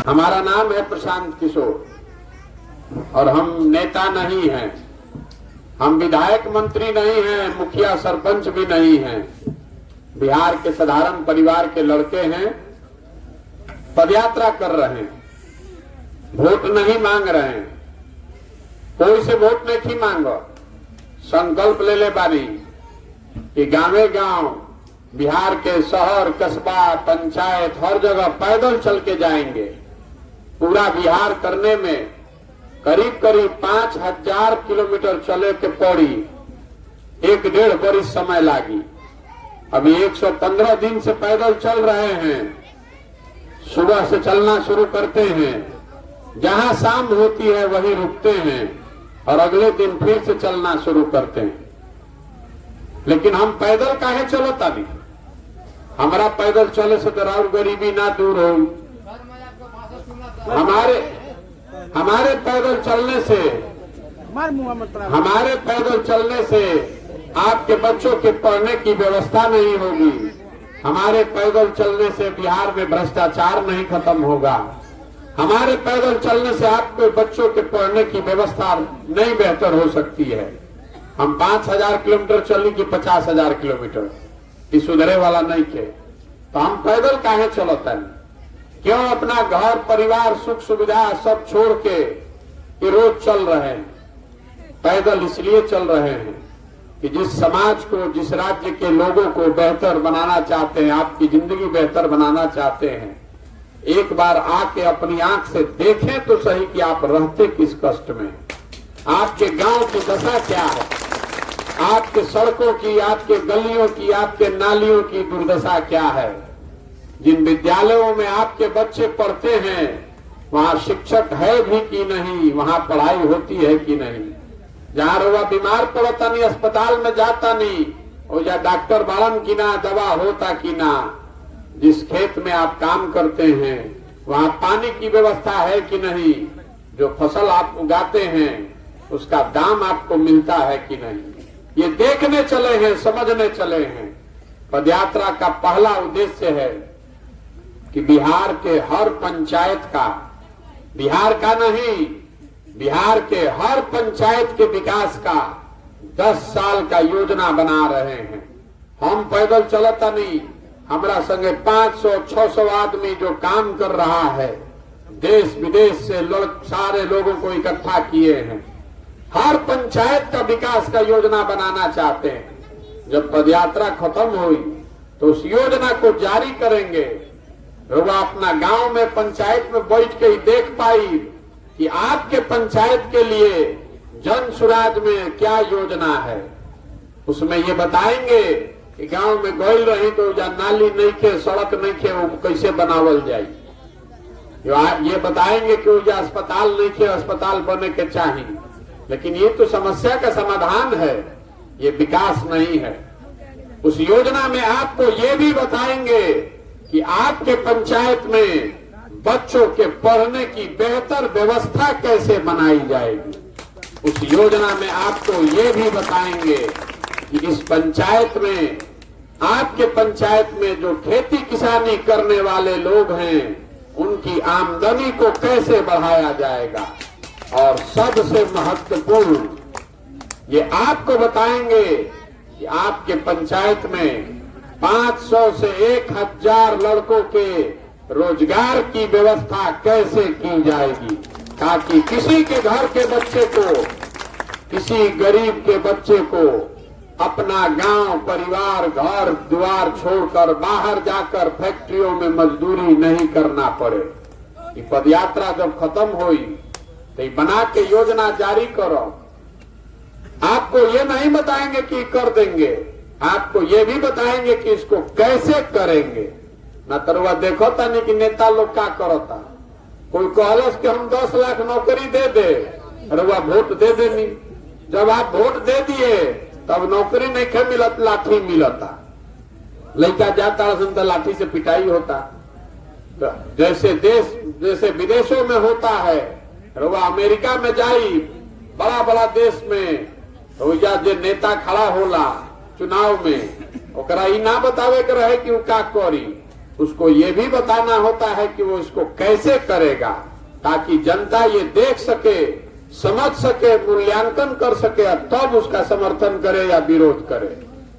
हमारा नाम है प्रशांत किशोर और हम नेता नहीं हैं, हम विधायक मंत्री नहीं हैं, मुखिया सरपंच भी नहीं हैं। बिहार के साधारण परिवार के लड़के हैं, पदयात्रा कर रहे हैं, वोट नहीं मांग रहे हैं, कोई से वोट नहीं मांगो। संकल्प ले ले बानी कि गांवे गांव बिहार के शहर कस्बा पंचायत हर जगह पैदल चल के जाएंगे। पूरा बिहार करने में करीब करीब 5000 किलोमीटर चले के पड़ी, 1-1.5 बरिस समय लागी। अभी 115 दिन से पैदल चल रहे हैं। सुबह से चलना शुरू करते हैं, जहां शाम होती है वहीं रुकते हैं और अगले दिन फिर से चलना शुरू करते हैं। लेकिन हम पैदल काहे चलो तभी? हमारा पैदल चले से तो और गरीबी ना दूर हो। हमारे पैदल चलने से आपके बच्चों के पढ़ने की व्यवस्था नहीं होगी। हमारे पैदल चलने से बिहार में भ्रष्टाचार नहीं खत्म होगा। हमारे पैदल चलने से आपके बच्चों के पढ़ने की व्यवस्था नहीं बेहतर हो सकती है। हम 5000 किलोमीटर चली कि 50,000 किलोमीटर, ये सुधरे वाला नहीं थे। तो हम पैदल काहे चलता है? क्यों अपना घर परिवार सुख सुविधा सब छोड़ के ये रोज चल रहे हैं? पैदल इसलिए चल रहे हैं कि जिस समाज को, जिस राज्य के लोगों को बेहतर बनाना चाहते हैं, आपकी जिंदगी बेहतर बनाना चाहते हैं, एक बार आके अपनी आंख से देखें तो सही कि आप रहते किस कष्ट में, आपके गांव की दशा क्या है, आपके सड़कों की, आपके गलियों की, आपके नालियों की दुर्दशा क्या है। जिन विद्यालयों में आपके बच्चे पढ़ते हैं वहां शिक्षक है भी कि नहीं, वहां पढ़ाई होती है कि नहीं। जहां रोवा बीमार पड़ता नहीं, अस्पताल में जाता नहीं, और या डॉक्टर बाड़न की ना, दवा होता कि ना। जिस खेत में आप काम करते हैं वहां पानी की व्यवस्था है कि नहीं, जो फसल आप उगाते हैं उसका दाम आपको मिलता है कि नहीं। ये देखने चले हैं, समझने चले हैं। पदयात्रा का पहला उद्देश्य है कि बिहार के हर पंचायत का, बिहार का नहीं, बिहार के हर पंचायत के विकास का 10 साल का योजना बना रहे हैं। हम पैदल चलता नहीं, हमारा संगे 500-600 आदमी जो काम कर रहा है, देश विदेश से सारे लोगों को इकट्ठा किए हैं। हर पंचायत का विकास का योजना बनाना चाहते हैं। जब पदयात्रा खत्म हुई तो उस योजना को जारी करेंगे। वह अपना गांव में पंचायत में बैठ के ही देख पाई कि आपके पंचायत के लिए जन सुराज में क्या योजना है। उसमें ये बताएंगे कि गांव में गोइल रही तो जहाँ नाली नहीं खे, सड़क नहीं खे, वो कैसे बनावल जाए। ये बताएंगे कि वो अस्पताल नहीं खे, अस्पताल बने के चाहिए। लेकिन ये तो समस्या का समाधान है, ये विकास नहीं है। उस योजना में आपको ये भी बताएंगे कि आपके पंचायत में बच्चों के पढ़ने की बेहतर व्यवस्था कैसे बनाई जाएगी। उस योजना में आपको ये भी बताएंगे कि इस पंचायत में, आपके पंचायत में जो खेती किसानी करने वाले लोग हैं उनकी आमदनी को कैसे बढ़ाया जाएगा। और सबसे महत्वपूर्ण ये आपको बताएंगे कि आपके पंचायत में 500 से 1000 लड़कों के रोजगार की व्यवस्था कैसे की जाएगी, ताकि किसी के घर के बच्चे को, किसी गरीब के बच्चे को अपना गांव, परिवार, घर द्वार छोड़कर बाहर जाकर फैक्ट्रियों में मजदूरी नहीं करना पड़े। ये पदयात्रा जब खत्म हुई तो बना के योजना जारी करो। आपको ये नहीं बताएंगे कि कर देंगे, आपको ये भी बताएंगे कि इसको कैसे करेंगे। न तरुआ देखो नहीं कि नेता लोग क्या करता। कोई कहलस कि हम 10 लाख नौकरी दे दे, अरे वह वोट दे देनी। जब आप वोट दे दिए तब नौकरी नहीं खे मिलत, लाठी मिलता। लड़का जाता तो लाठी से पिटाई होता। तो जैसे विदेशों में होता है, वह अमेरिका में जाई, बड़ा बड़ा देश में, तो जो नेता खड़ा होला चुनाव में, ओकरा ई ना बतावे के रहे कि वो का करी, उसको ये भी बताना होता है कि वो इसको कैसे करेगा, ताकि जनता ये देख सके, समझ सके, मूल्यांकन कर सके और तब उसका समर्थन करे या विरोध करे।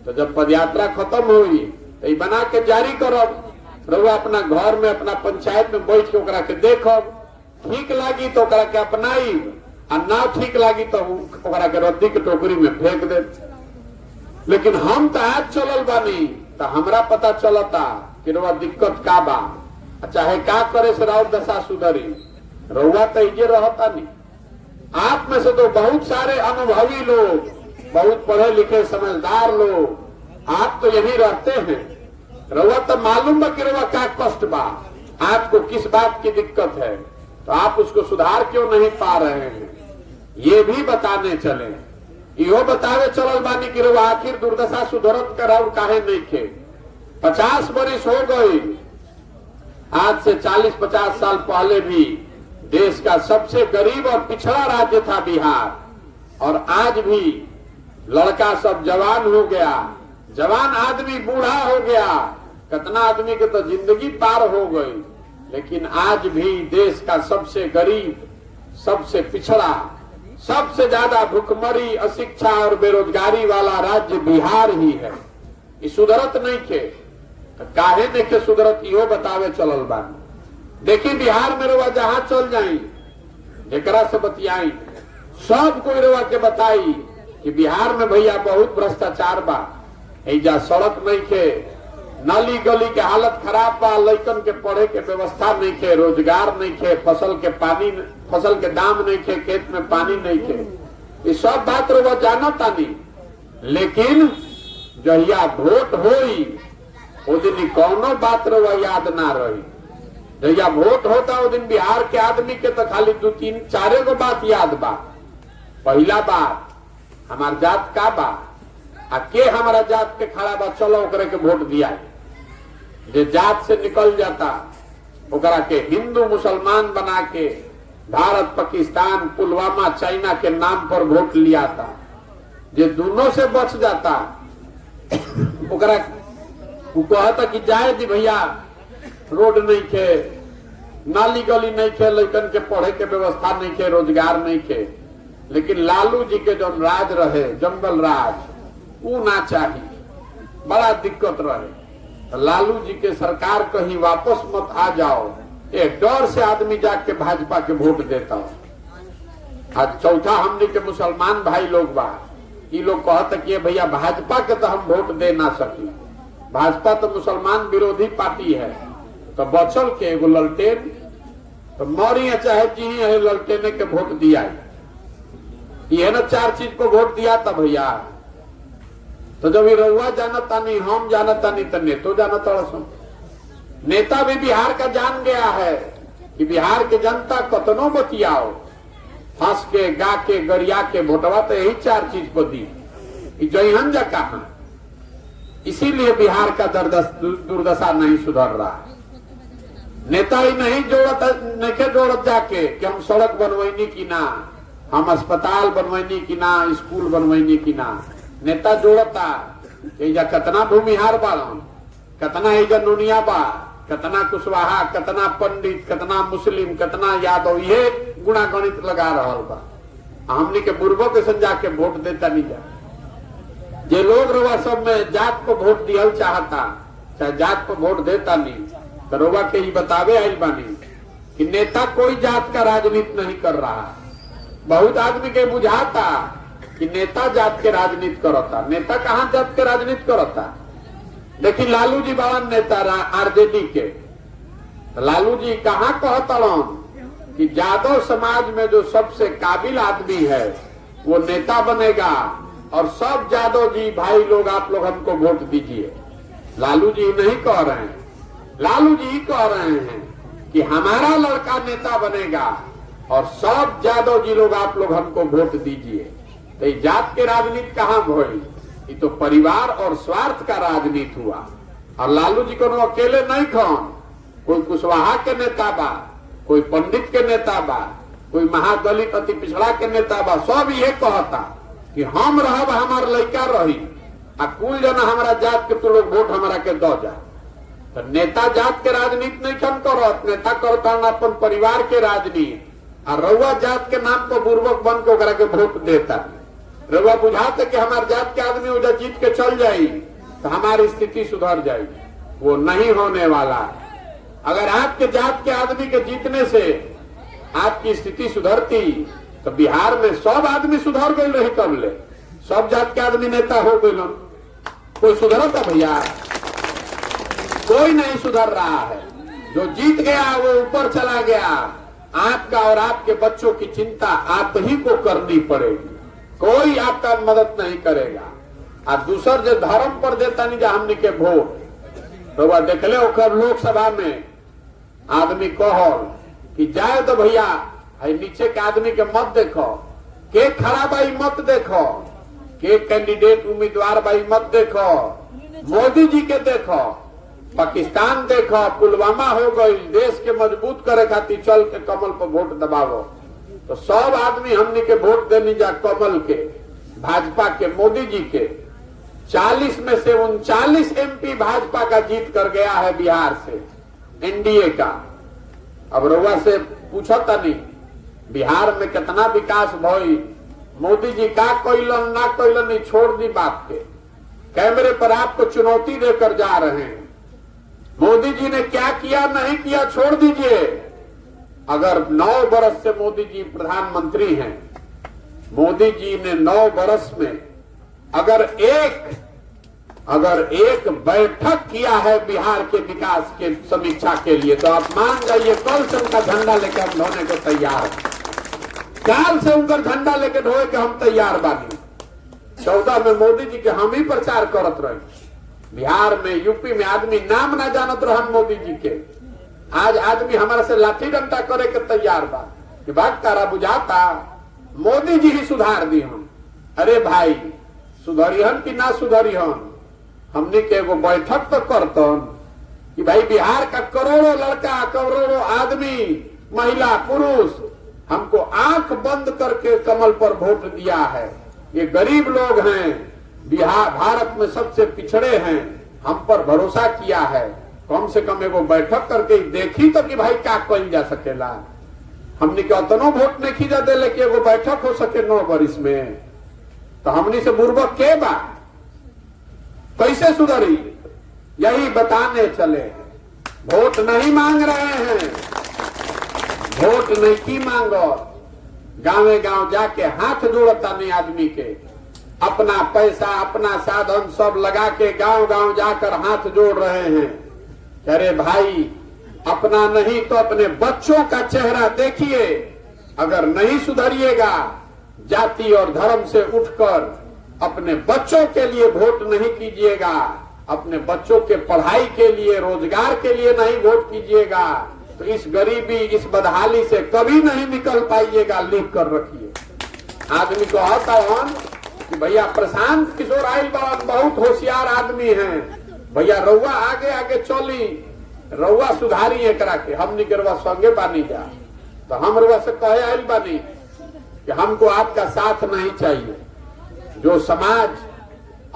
तो जब पदयात्रा खत्म हुई तो ये बना के जारी करब, रउआ अपना घर में अपना पंचायत में बैठ के ओकरा के देखब, ठीक लगी तो ओकरा के अपनाई और ना ठीक लगी तो ओकरा के रद्दी के टोकरी में फेंक दे। लेकिन हम तो आज चलल बानी तो हमरा पता चलता कि रउआ दिक्कत का बा, चाहे का करे से राउर दशा सुधरी। रउआ तो इजे रहता नहीं। आप में से तो बहुत सारे अनुभवी लोग, बहुत पढ़े लिखे समझदार लोग आप तो यही रहते हैं। रउआ तो मालूम बा कि रउआ का कष्ट बा, आपको किस बात की दिक्कत है, तो आप उसको सुधार क्यों नहीं पा रहे हैं, ये भी बताने चले। इहो बतावे चलल बानी कि रउआ आखिर दुर्दशा सुधरत कराऊ काहे नहीं खे। 50 बरिस हो गई, आज से 40-50 साल पहले भी देश का सबसे गरीब और पिछड़ा राज्य था बिहार, और आज भी लड़का सब जवान हो गया, जवान आदमी बूढ़ा हो गया, कितना आदमी के तो जिंदगी पार हो गई, लेकिन आज भी देश का सबसे गरीब, सबसे पिछड़ा, सबसे ज्यादा भुखमरी, अशिक्षा और बेरोजगारी वाला राज्य बिहार ही है। ये सुधरत नहीं थे, काहे नहीं के सुधरत इहो बतावे चलल बानी। देखी बिहार में रउआ जहां चल जाई, एकरा से बतियाई, सब कोई रउआ के बताई कि बिहार में भैया बहुत भ्रष्टाचार बा, एजा सड़क नहीं खे, नाली गली के हालत खराब बा, लइकन के पढ़े के व्यवस्था नहीं खे, रोजगार नहीं खे, फसल के दाम नहीं खे, खेत में पानी नहीं खे। ये सब बात रउआ जानता नहीं, लेकिन जहिया वोट होई वो दिन कौनो बात रउआ याद ना रही। जहिया वोट होता वो दिन बिहार के आदमी के तो खाली 2-3-4 गो बात याद बा। पहला बात, हमार जात का बा, आ के हमारा जात के खड़ा बा, चलो ओकरे के वोट दिया। जे जात से निकल जाता ओकरा के हिंदू मुसलमान बना के भारत, पाकिस्तान, पुलवामा, चाइना के नाम पर वोट लिया था। जे दोनों से बच जाता ओकरा वो कहता कि जाए दी भैया, रोड नहीं थे, नाली गली नहीं थे, लड़कन के पढ़े के व्यवस्था नहीं थे, रोजगार नहीं थे। लेकिन लालू जी के जो राज रहे, जंगल राज, वो ना चाहिए, बड़ा दिक्कत रहे। तो लालू जी के सरकार कहीं वापस मत आ जाओ, एक डर से आदमी जाके भाजपा के वोट देता हो। आज चौथा हमने के मुसलमान भाई लोग बा, ये लोग कहता कि भैया भाजपा के तो हम वोट दे ना सकी, भाजपा तो मुसलमान विरोधी पार्टी है, तो बचल के एगो ललटेन, तो मरी चाहे जी ललटेने के वोट दिया, ये ना 4 चीज को वोट दिया था भैया। तो जब ये रउआ जानता नहीं, हम जानता नहीं, तो नेतो जानता। नेता भी बिहार का जान गया है कि बिहार के जनता कतनो बतियाओ, हंस के, गा के, गरिया के वोटवा तो यही 4 चीज को दी, जयहन जा कहा। इसीलिए बिहार का दुर्दशा नहीं सुधर रहा। नेता ही नहीं जोड़त जाके कि हम सड़क बनवैनी की ना, हम अस्पताल बनवैनी की ना, स्कूल बनवैनी की ना। नेता जोड़ता एजा कितना भूमिहार बाड़न, कितना एजा नुनिया बा, कितना कुशवाहा, कितना पंडित, कितना मुस्लिम, कितना यादव, ये गुणा गणित लगा रहा बा। हमनी के बुर्बो के संजा के वोट देता नहीं जा। जे लोग रवा सब में जात को वोट दिया चाहता, चाहे जात को वोट देता नहीं, तो रवा के ही बतावे आई बानी कि नेता कोई जात का राजनीति नहीं कर रहा। बहुत आदमी के बुझाता कि नेता जात के राजनीति करता। नेता कहाँ जात के राजनीति करता? देखिए लालू जी बड़ा नेता आरजेडी के, लालू जी कहाँ कहता कि यादव समाज में जो सबसे काबिल आदमी है वो नेता बनेगा, और सब यादव जी भाई लोग आप लोग हमको वोट दीजिए। लालू जी नहीं कह रहे हैं, लालू जी कह रहे हैं कि हमारा लड़का नेता बनेगा और सब यादव जी लोग आप लोग हमको वोट दीजिए। तो ये जात के राजनीति कहाँ हुई? ये तो परिवार और स्वार्थ का राजनीति हुआ। और लालू जी को अकेले नहीं खन, कोई कुशवाहा के नेता बा, कोई पंडित के नेता बा, कोई महादलित अति पिछड़ा के नेता बा, सब ये कहता कि हम रहब, हमार लड़का रही, आ कुल जना हमारा जात के तो लोग वोट हमारा के दो जा। तो नेता जात के राजनीति नहीं कम करो, नेता करता अपन परिवार के राजनीति। और रउआ जात के नाम पर बुर्बक बन के ओकरा के वोट देता। रउआ बुझाते कि हमारे जात के आदमी उधर जीत के चल जाई तो हमारी स्थिति सुधर जाएगी, वो नहीं होने वाला। अगर आपके जात के आदमी के जीतने से आपकी स्थिति सुधरती तो बिहार में सब आदमी सुधर गए रही। कब ले सब जात के आदमी नेता हो गए, कोई सुधरा था भैया? कोई नहीं सुधर रहा है। जो जीत गया वो ऊपर चला गया। आपका और आपके बच्चों की चिंता आप ही को करनी पड़ेगी, कोई आपका मदद नहीं करेगा। और दूसर जो धर्म पर देता नहीं जा हमने के वोट, तो वह देख ले ओकर लोकसभा में आदमी कहल कि जाए तो भैया नीचे के आदमी के मत देखो, के खड़ा बाई मत देखो, के कैंडिडेट उम्मीदवार बाई मत देखो, मोदी जी के देखो, पाकिस्तान देखो, पुलवामा हो गई, देश के मजबूत करे खातिर चल के कमल पर वोट दबावो। तो सब आदमी हमने के वोट देनी जा कमल के, भाजपा के, मोदी जी के। 40 में से 39 MP भाजपा का जीत कर गया है बिहार से, एनडीए का। अब रउआ से पूछो तनी बिहार में कितना विकास भई, मोदी जी का कैलन ना कैलन नहीं, छोड़ दी बात के। कैमरे पर आपको चुनौती देकर जा रहे हैं, मोदी जी ने क्या किया नहीं किया छोड़ दीजिए। अगर 9 बरस से मोदी जी प्रधानमंत्री हैं, मोदी जी ने 9 बरस में अगर एक बैठक किया है बिहार के विकास के समीक्षा के लिए, तो आप मान जाइए कल से उनका झंडा लेकर हम ढोने को तैयार हैं। काल से उनका झंडा लेकर ढोए के हम तैयार बानी। 14 में मोदी जी के हम ही प्रचार करत रहे। बिहार में, यूपी में आदमी नाम ना जानत रहन मोदी जी के। आज आदमी हमारे से लाठी डंडा करे के तैयार बा कि बात तारा बुझाता मोदी जी ही सुधार दी हम। अरे भाई सुधरिहन कि ना सुधरिहन, हमने के एगो बैठक तो करतन कि भाई बिहार का करोड़ों लड़का, करोड़ों आदमी, महिला, पुरुष हमको आंख बंद करके कमल पर वोट दिया है। ये गरीब लोग हैं, बिहार भारत में सबसे पिछड़े हैं, हम पर भरोसा किया है। कम से कम एगो बैठक करके देखी तो कि भाई क्या कल जा सकेला। हमने के उतनो वोट नहीं खींचा दे लेकिन एगो बैठक हो सके 9 बरिस में, तो हमने से बुर्बक के बा कैसे सुधरी, यही बताने चले। वोट नहीं मांग रहे हैं, वोट नहीं की मांगो। गांवे गांव जाके हाथ जोड़ता नहीं आदमी के, अपना पैसा, अपना साधन सब लगा के गांव गांव जाकर हाथ जोड़ रहे हैं। अरे भाई अपना नहीं तो अपने बच्चों का चेहरा देखिए। अगर नहीं सुधरिएगा, जाति और धर्म से उठकर अपने बच्चों के लिए वोट नहीं कीजिएगा, अपने बच्चों के पढ़ाई के लिए, रोजगार के लिए नहीं वोट कीजिएगा, तो इस गरीबी, इस बदहाली से कभी नहीं निकल पाइएगा। लिख कर रखिए। आदमी को आता है कि भैया प्रशांत किशोर आइल बाबा बहुत होशियार आदमी हैं, भैया रउआ आगे आगे चली, रउआ सुधारी एकरा के, हमनी के रउआ संगे बानी जा। तो हम रउआ से कहे आइल बानी कि हमको आपका साथ नहीं चाहिए। जो समाज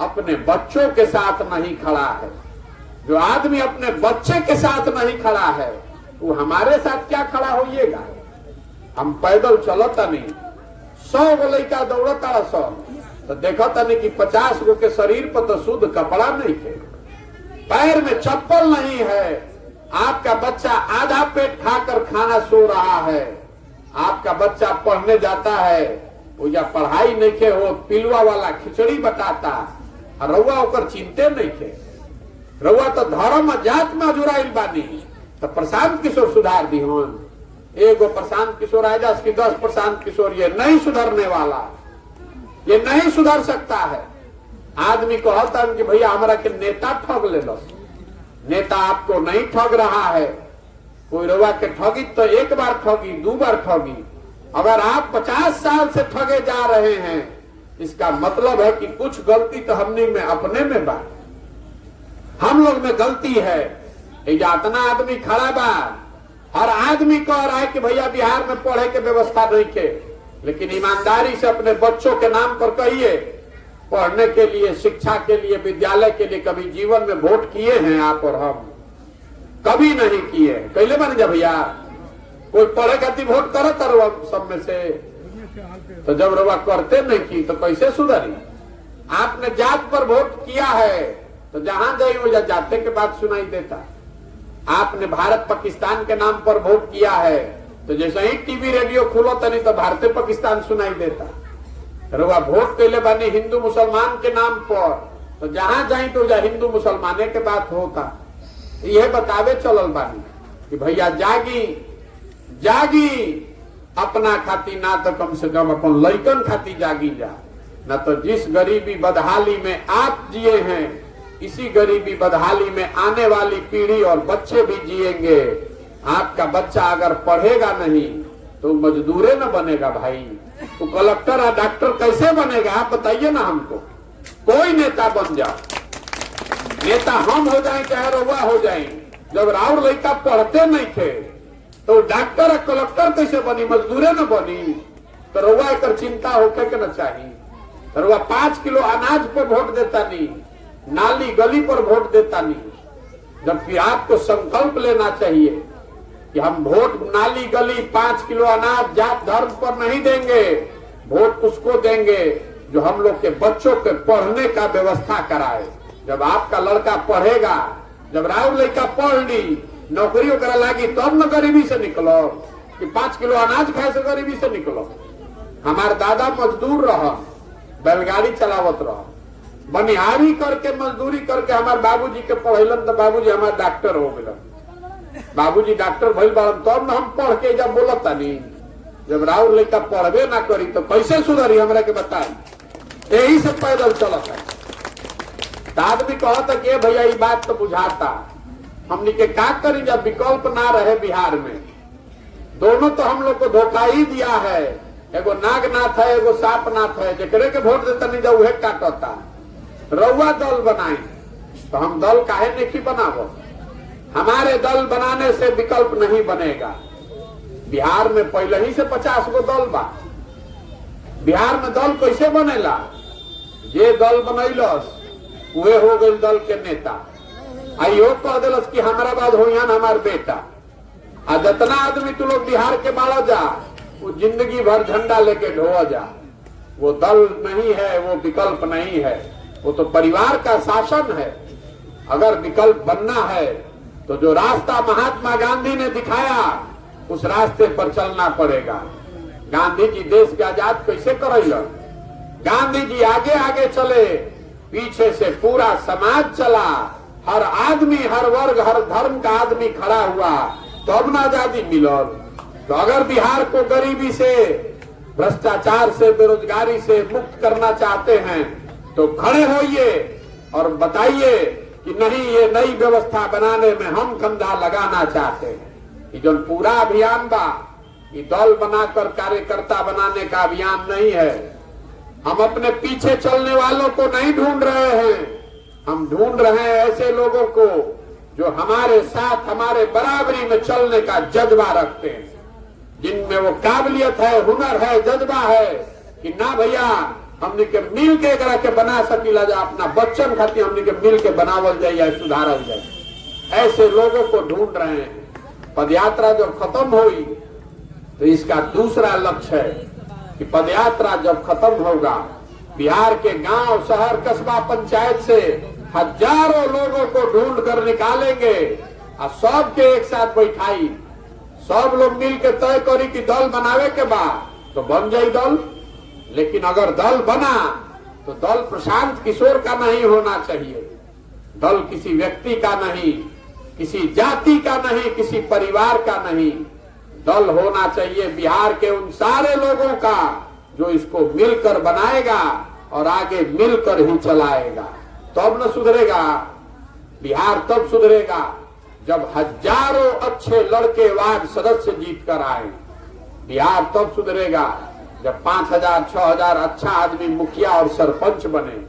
अपने बच्चों के साथ नहीं खड़ा है, जो आदमी अपने बच्चे के साथ नहीं खड़ा है, वो हमारे साथ क्या खड़ा होइएगा। हम पैदल चलता नहीं, 100 गो लड़का दौड़ता 100, तो देखता नहीं कि 50 गो के शरीर पर तो शुद्ध कपड़ा नहीं है, पैर में चप्पल नहीं है। आपका बच्चा आधा पेट खाकर खाना सो रहा है, आपका बच्चा पढ़ने जाता है, वो या पढ़ाई नहीं के हो, पिलवा वाला खिचड़ी बताता, रउआ ओकर चिंते नहीं के। रउआ तो धर्म जात में जुड़ाइल बानी, तो प्रशांत किशोर सुधार दी हन। एगो प्रशांत किशोर आएगा, उसकी 10 प्रशांत किशोर, ये नहीं सुधरने वाला, ये नहीं सुधर सकता है। आदमी को होता है कि भैया हमारा के नेता ठग ले लो। नेता आपको नहीं ठग रहा है, कोई रउआ के ठगी तो एक बार ठगी, 2 बार ठगी। अगर आप 50 साल से ठगे जा रहे हैं, इसका मतलब है कि कुछ गलती तो हमने में अपने में बा, हम लोग में गलती है। इतना आदमी खड़ा बा, हर आदमी कह रहा है कि भैया बिहार में पढ़े के व्यवस्था नहीं के, लेकिन ईमानदारी से अपने बच्चों के नाम पर कहिए पढ़ने के लिए, शिक्षा के लिए, विद्यालय के लिए कभी जीवन में वोट किए हैं आप और हम? कभी नहीं किए। कैले बन जा भैया, कोई पढ़े खातिर वोट करे तरवा सब में से, तो जब रवा करते नहीं की तो कैसे सुधरी? आपने जात पर वोट किया है तो जहां जाई वो जाते के बाद सुनाई देता। आपने भारत पाकिस्तान के नाम पर वोट किया है तो जैसे ही टीवी रेडियो खुलो तनी तो भारतीय पाकिस्तान सुनाई देता। रवा वोट कैले बानी हिंदू मुसलमान के नाम पर, तो जहां जाई तो हिंदू मुसलमाने के बात होता। यह बतावे चलल बानी कि भैया जागी जागी, अपना खाती ना तो कम से कम अपन लइकन खाती जागी जा। न तो जिस गरीबी बदहाली में आप जिए हैं, इसी गरीबी बदहाली में आने वाली पीढ़ी और बच्चे भी जिएंगे। आपका बच्चा अगर पढ़ेगा नहीं तो मजदूरे न बनेगा भाई, तो कलेक्टर और डॉक्टर कैसे बनेगा? आप बताइए ना हमको। कोई नेता बन जाओ, नेता हम हो जाए चाहे रउआ हो जाए, जब राउर लड़का पढ़ते नहीं थे तो डॉक्टर और कलेक्टर कैसे बनी? मजदूरे न बनी। तो रउआ एक चिंता होके के न चाहिए। तो रउआ 5 किलो अनाज पर वोट देता नहीं, नाली गली पर वोट देता नहीं, जबकि आपको संकल्प लेना चाहिए कि हम वोट नाली गली 5 किलो अनाज जात धर्म पर नहीं देंगे। वोट उसको देंगे जो हम लोग के बच्चों के पढ़ने का व्यवस्था कराए। जब आपका लड़का पढ़ेगा, जब राउर लड़का पढ़ ली, नौकरी वगैरह लागी, तब न गरीबी से निकलो कि 5 किलो अनाज खाए से गरीबी से निकलो। हमारे दादा मजदूर रहा, बैलगाड़ी चलावत रहा, बनिहारी करके मजदूरी करके हमारे बाबूजी के पढ़ेलन तो बाबूजी हमारे डॉक्टर हो गए। बाबूजी डॉक्टर भइल बाड़न तब न हम पढ़ के जब बोलता नहीं। जब राउर लड़का पढ़बे ना करी तो कैसे सुधरी? हमरा के बताई। यही से पैदल चलता है। आदमी कहता कि भैया ये बात तो बुझाता, हमने के का करी जब विकल्प ना रहे बिहार में। दोनों तो हम लोग को धोखा ही दिया है। एगो नागनाथ है, एगो सांपनाथ है, जेकरे के वोट देता नहीं जाऊ काटता। रउआ दल बनाई तो हम दल काहे नहीं बनावो? हमारे दल बनाने से विकल्प नहीं बनेगा। बिहार में पहले ही से 50 गो दल बा। बिहार में दल कैसे बनेला? जे दल बनैलस वे हो गई दल के नेता। आइयो कह दिलस कि हमारा बाद हो हमार बेटा। आ जितना आदमी तू लोग बिहार के बाड़ा जा, वो जिंदगी भर झंडा लेके ढोआ जा। वो दल नहीं है, वो विकल्प नहीं है, वो तो परिवार का शासन है। अगर विकल्प बनना है तो जो रास्ता महात्मा गांधी ने दिखाया उस रास्ते पर चलना पड़ेगा। गांधी जी देश के आजाद कैसे करेलन? गांधी जी आगे आगे चले, पीछे से पूरा समाज चला, हर आदमी, हर वर्ग, हर धर्म का आदमी खड़ा हुआ तो अब ना आजादी मिलल। तो अगर बिहार को गरीबी से, भ्रष्टाचार से, बेरोजगारी से मुक्त करना चाहते हैं तो खड़े होइए और बताइए कि नहीं, ये नई व्यवस्था बनाने में हम कंधा लगाना चाहते हैं। ये जो पूरा अभियान बा, ये दल बनाकर कार्यकर्ता बनाने का अभियान नहीं है। हम अपने पीछे चलने वालों को नहीं ढूंढ रहे हैं, हम ढूंढ रहे हैं ऐसे लोगों को जो हमारे साथ, हमारे बराबरी में चलने का जज्बा रखते हैं, जिनमें वो काबिलियत है, हुनर है, जज्बा है कि ना भैया हमने के मिल के एकरा के बना सकीला जा, अपना बच्चन खातिर हमने के मिल के बनावल जाए या सुधारल जाए। ऐसे लोगों को ढूंढ रहे हैं। पदयात्रा जब खत्म हुई तो इसका दूसरा लक्ष्य है कि पदयात्रा जब खत्म होगा, बिहार के गांव, शहर, कस्बा, पंचायत से हजारों लोगों को ढूंढ कर निकालेंगे और सबके एक साथ बैठाई, सब लोग मिल के तय करी कि दल बनावे के बाद तो बन जाए दल। लेकिन अगर दल बना तो दल प्रशांत किशोर का नहीं होना चाहिए, दल किसी व्यक्ति का नहीं, किसी जाति का नहीं, किसी परिवार का नहीं। दल होना चाहिए बिहार के उन सारे लोगों का जो इसको मिलकर बनाएगा और आगे मिलकर ही चलाएगा। तब न सुधरेगा बिहार, तब सुधरेगा जब हजारों अच्छे लड़के वार्ड सदस्य जीत कर आए। बिहार तब सुधरेगा जब 5000, 6000 अच्छा आदमी मुखिया और सरपंच बने।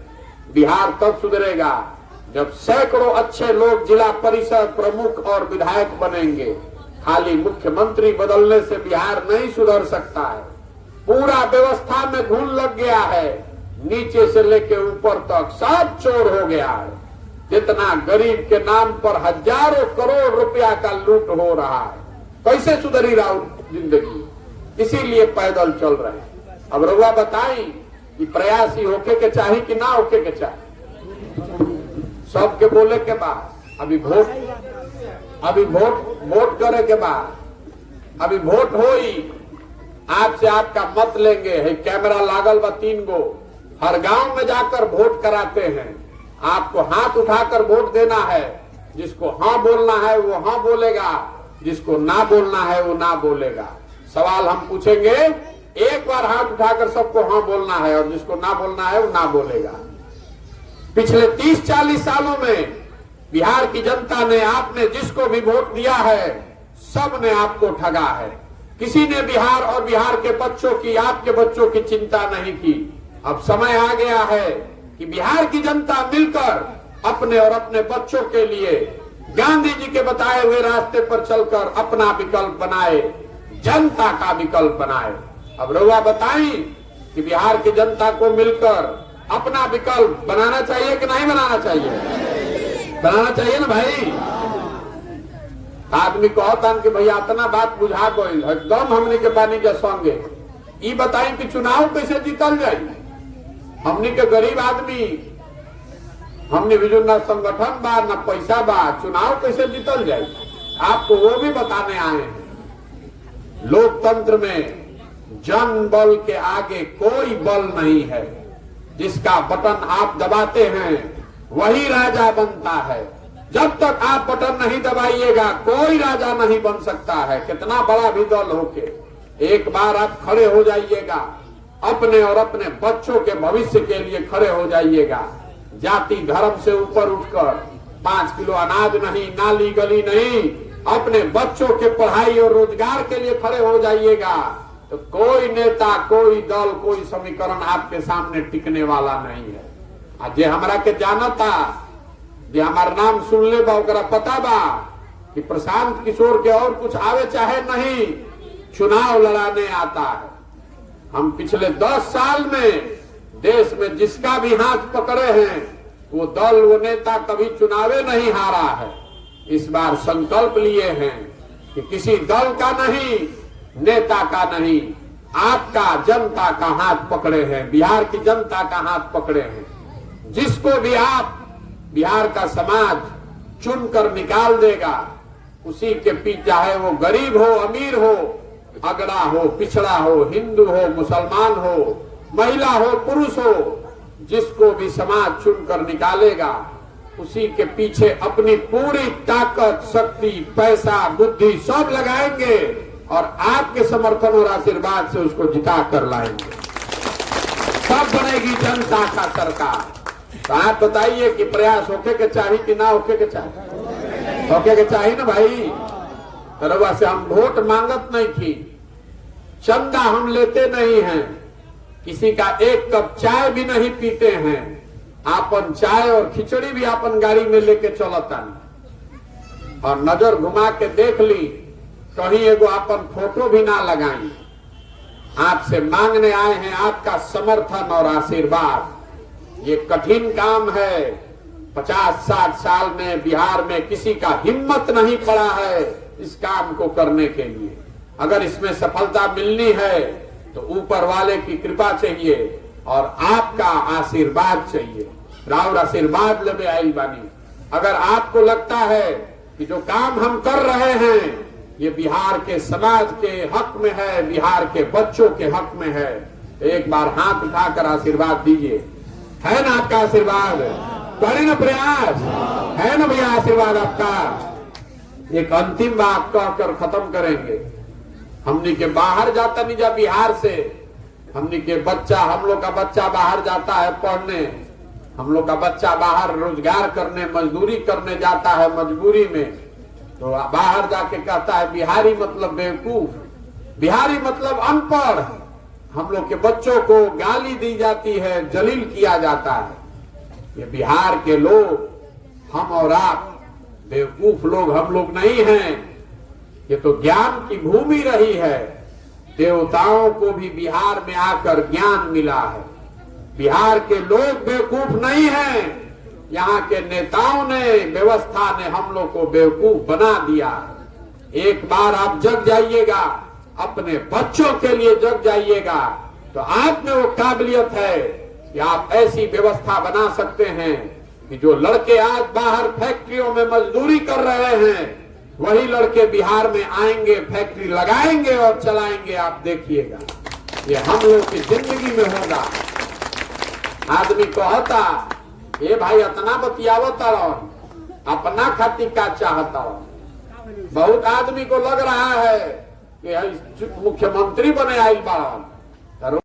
बिहार तब सुधरेगा जब सैकड़ों अच्छे लोग जिला परिषद प्रमुख और विधायक बनेंगे। खाली मुख्यमंत्री बदलने से बिहार नहीं सुधर सकता है। पूरा व्यवस्था में घुन लग गया है। नीचे से लेके ऊपर तक सब चोर हो गया है। जितना गरीब के नाम पर हजारों करोड़ रुपया का लूट हो रहा है, कैसे सुधरी राहुल जिंदगी? इसीलिए पैदल चल रहे हैं। अब रउआ बताई कि प्रयासी होके के चाहिए कि ना होके के चाहिए? सबके बोले के बाद अभी वोट करे के बाद अभी वोट होई, आपसे आपका मत लेंगे। है कैमरा लागल बा 3 गो, हर गांव में जाकर वोट कराते हैं। आपको हाथ उठाकर वोट देना है। जिसको हाँ बोलना है वो हाँ बोलेगा, जिसको ना बोलना है वो ना बोलेगा। सवाल हम पूछेंगे, एक बार हाथ उठाकर सबको हाँ बोलना है और जिसको ना बोलना है वो ना बोलेगा। पिछले 30-40 सालों में बिहार की जनता ने, आपने जिसको भी वोट दिया है, सब ने आपको ठगा है। किसी ने बिहार और बिहार के बच्चों की, आपके बच्चों की चिंता नहीं की। अब समय आ गया है कि बिहार की जनता मिलकर अपने और अपने बच्चों के लिए गांधी जी के बताए हुए रास्ते पर चलकर अपना विकल्प बनाए, जनता का विकल्प बनाए। अब रउआ बताई कि बिहार की जनता को मिलकर अपना विकल्प बनाना चाहिए कि नहीं बनाना चाहिए? बनाना चाहिए ना भाई। आदमी कहता कि भैया इतना बात बुझा गई एकदम हमने के पानी के संगे। ये बताई कि चुनाव कैसे जीतल जाये? हमने के गरीब आदमी, हमने भी जो न संगठन बा न पैसा बा, चुनाव कैसे जीतल जाए? आपको वो भी बताने आए हैं। लोकतंत्र में जन बल के आगे कोई बल नहीं है। जिसका बटन आप दबाते हैं वही राजा बनता है। जब तक आप बटन नहीं दबाइएगा कोई राजा नहीं बन सकता है, कितना बड़ा भी दल होके। एक बार आप खड़े हो जाइएगा, अपने और अपने बच्चों के भविष्य के लिए खड़े हो जाइएगा। जाति धर्म से ऊपर उठकर 5 किलो अनाज नहीं, नाली गली नहीं, अपने बच्चों के पढ़ाई और रोजगार के लिए खड़े हो जाइएगा तो कोई नेता, कोई दल, कोई समीकरण आपके सामने टिकने वाला नहीं है। आज हमरा के जानता, जे हमार नाम सुन ले बा ओकरा पता बा कि प्रशांत किशोर के और कुछ आवे चाहे नहीं, चुनाव लड़ाने आता है। हम पिछले 10 साल में देश में जिसका भी हाथ पकड़े हैं वो दल, वो नेता कभी चुनावे नहीं हारा है। इस बार संकल्प लिए हैं कि किसी दल का नहीं, नेता का नहीं, आपका, जनता का हाथ पकड़े हैं, बिहार की जनता का हाथ पकड़े हैं। जिसको भी आप, बिहार का समाज चुनकर निकाल देगा, उसी के पीछे, चाहे वो गरीब हो, अमीर हो, अगड़ा हो, पिछड़ा हो, हिंदू हो, मुसलमान हो, महिला हो, पुरुष हो, जिसको भी समाज चुनकर निकालेगा उसी के पीछे अपनी पूरी ताकत, शक्ति, पैसा, बुद्धि सब लगाएंगे और आपके समर्थन और आशीर्वाद से उसको जिता कर लाएंगे। सब बनेगी जनता का सरकार। तो आप बताइए कि प्रयास होके के चाहिए कि ना होके के चाहिए? होके के चाहिए ना भाई। तरवा से हम वोट मांगत नहीं थी, चंदा हम लेते नहीं हैं, किसी का एक कप चाय भी नहीं पीते हैं। आपन चाय और खिचड़ी भी आपन गाड़ी में लेके चलता और नजर घुमा के देख ली, कहीं एगो आपन फोटो भी ना लगाई। आपसे मांगने आए हैं आपका समर्थन और आशीर्वाद। ये कठिन काम है। 50-60 साल में बिहार में किसी का हिम्मत नहीं पड़ा है इस काम को करने के लिए। अगर इसमें सफलता मिलनी है तो ऊपर वाले की कृपा चाहिए और आपका आशीर्वाद चाहिए। राउर आशीर्वाद लेवे आई बानी। अगर आपको लगता है कि जो काम हम कर रहे हैं ये बिहार के समाज के हक में है, बिहार के बच्चों के हक में है, तो एक बार हाथ उठाकर आशीर्वाद दीजिए। है ना आपका आशीर्वाद? करें ना प्रयास? है ना भैया आशीर्वाद आपका? एक अंतिम बात कहकर खत्म करेंगे। हमने के बाहर जाता नहीं जा बिहार से, हमने के बच्चा, हम लोग का बच्चा बाहर जाता है पढ़ने, हम लोग का बच्चा बाहर रोजगार करने, मजदूरी करने जाता है मजबूरी में, तो बाहर जाके कहता है बिहारी मतलब बेवकूफ, बिहारी मतलब अनपढ़। हम लोग के बच्चों को गाली दी जाती है, जलील किया जाता है। ये बिहार के लोग, हम और आप बेवकूफ लोग हम लोग नहीं हैं। ये तो ज्ञान की भूमि रही है। देवताओं को भी बिहार में आकर ज्ञान मिला है। बिहार के लोग बेवकूफ नहीं हैं, यहाँ के नेताओं ने, व्यवस्था ने हम लोग को बेवकूफ बना दिया। एक बार आप जग जाइएगा, अपने बच्चों के लिए जग जाइएगा, तो आप में वो काबिलियत है कि आप ऐसी व्यवस्था बना सकते हैं कि जो लड़के आज बाहर फैक्ट्रियों में मजदूरी कर रहे हैं, वही लड़के बिहार में आएंगे, फैक्ट्री लगाएंगे और चलाएंगे। आप देखिएगा, ये हम लोग की जिंदगी में होगा। आदमी कहता, ये भाई इतना बतियावता रहो, अपना खातिर का चाहता हो। बहुत आदमी को लग रहा है कि मुख्यमंत्री बने आई बात,